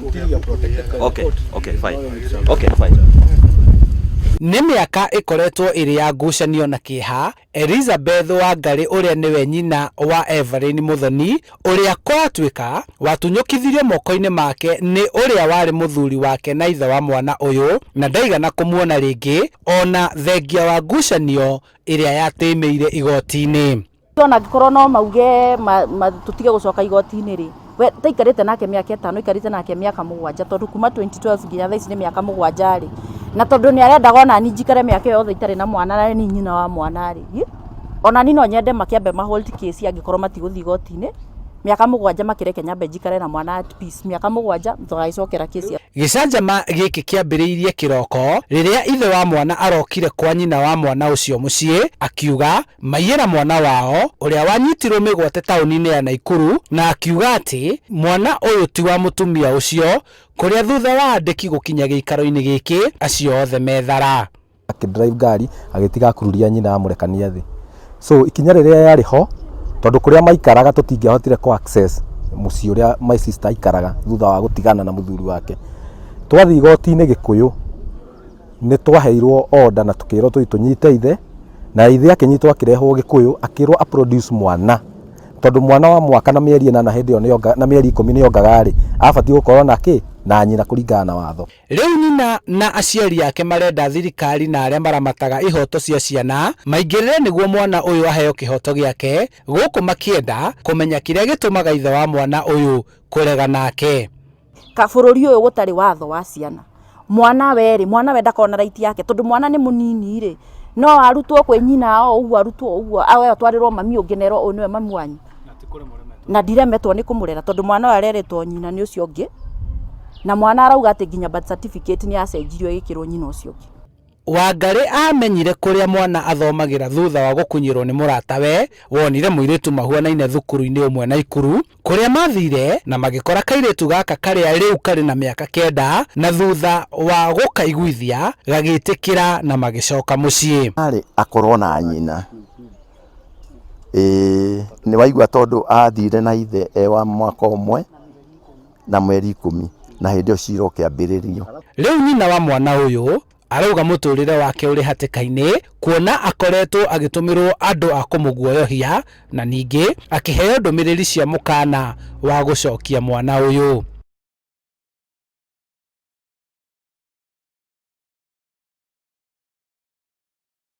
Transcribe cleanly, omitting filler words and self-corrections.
until you are protected by the court. Okay, fine. Nĩ mĩaka ĩkoretwo ĩrĩ ya ngucanio na kĩeha. Elizabeth Wangari ũrĩa nĩwe nyina wa Evelyn Muthoni ũrĩa Kuratuika watunyũkithirio moko-inĩ make nĩ ũrĩa warĩ muthuri wake na ithe wa mwana ũyũ na ndaigana kũmuona rĩngĩ ona thengia wa ngucanio ĩrĩa yatĩmĩire igoti-inĩ. Ona ngĩkorwo no mauge tutige gũcoka igoti-inĩ rĩ, we taikarĩte nake mĩaka 5, ikarĩte nake mĩaka 7 tondũ kuma 2012 nginya thaa ici nĩ mĩaka 7 rĩ, na tondũ nĩ arendaga ona ni njikare mĩaka yothe itarĩ na mwana na ni nyina wa mwana rĩ, ona ni no nyende makĩambe hold case angĩkorwo matigũthiĩ igoti-inĩ miaka 7 makĩreke nyambe njikare na mwana at peace miaka 7 thogacokera kesi. Gicanjama gĩkĩ kĩambĩrĩirie kĩroko rĩrĩa ithe wa mwana arokire kwa nyina wa mwana ũcio mucii akiuga maiyĩra mwana wao ũrĩa wanyitirwo mĩgwate taũni-inĩ ya Naikuru na akiuga atĩ mwana ũyũ ti wa mutumia ũcio kũrĩa thutha wa andĩki gũkinya gĩikaro-inĩ gĩkĩ acio othe methara. Akidrive gari agĩtiga kururia nyina amũrekania thĩ. So ikinya rĩrĩa yarĩ ho tondu kuria maikaraga tutingĩahotire ku access mucii uria my sister ikaraga thutha wa gutigana na muthuri wake. Twathi igoti-inĩ Gikuyu ni twaheirwo order na tukirwo tunyite ithe na ithe akinyitwo akirehwo Gikuyu akirwo a produce mwana tondu mwana wa mwaka na mieri 8 hindi yo na mieri 10 ni yongagari abati gukorwo na nyina kuringana na watho. Riu nyina na aciari yake marenda thirikari na aria maramataga ihoto cia ciana maingirire niguo mwana uyu aheo kihoto giake guku makienda kumenya kiria gitumaga ithe wa mwana uyu kurega nake. Kabururi uyu gutari watho wa ciana mwana wenda kona right yake tondu mwana ni munini ri no arutwo kwe nyina o uguo arutwo uguo awe atwarirwo mami unginerwo o niwe mami wanyu na ndiremetwo ni kumurera tondu mwana areretwo nyina ni ucio ungi na mwana arauga ati nginya birth certificate ni acenjirio igikirwo nyina ucio ungi. Wangari amenyire kuria mwana athomagira thutha wa gukunyirwo ni muratawe wonire muiritu mahuanaine thukuru-ini umwe Naikuru kuria mathire na magikora kairitu gaka karia riu kari na miaka 9 na thutha wa gukaiguithia gagitikira na magicoka mucii. Ari akorwo na nyina ni waigua tondu athire na ithe wa mwaka umwe na mweri 10 na hindi cira ũkĩambĩrĩrio. Riu nyina wa mwana uyu arauga muturire wake uri hatikaini kuona akoretwo agitumirwo andu a kumuguoyohia na ningi akiheo ndumiriri cia mukana wa gucokia mwana uyu.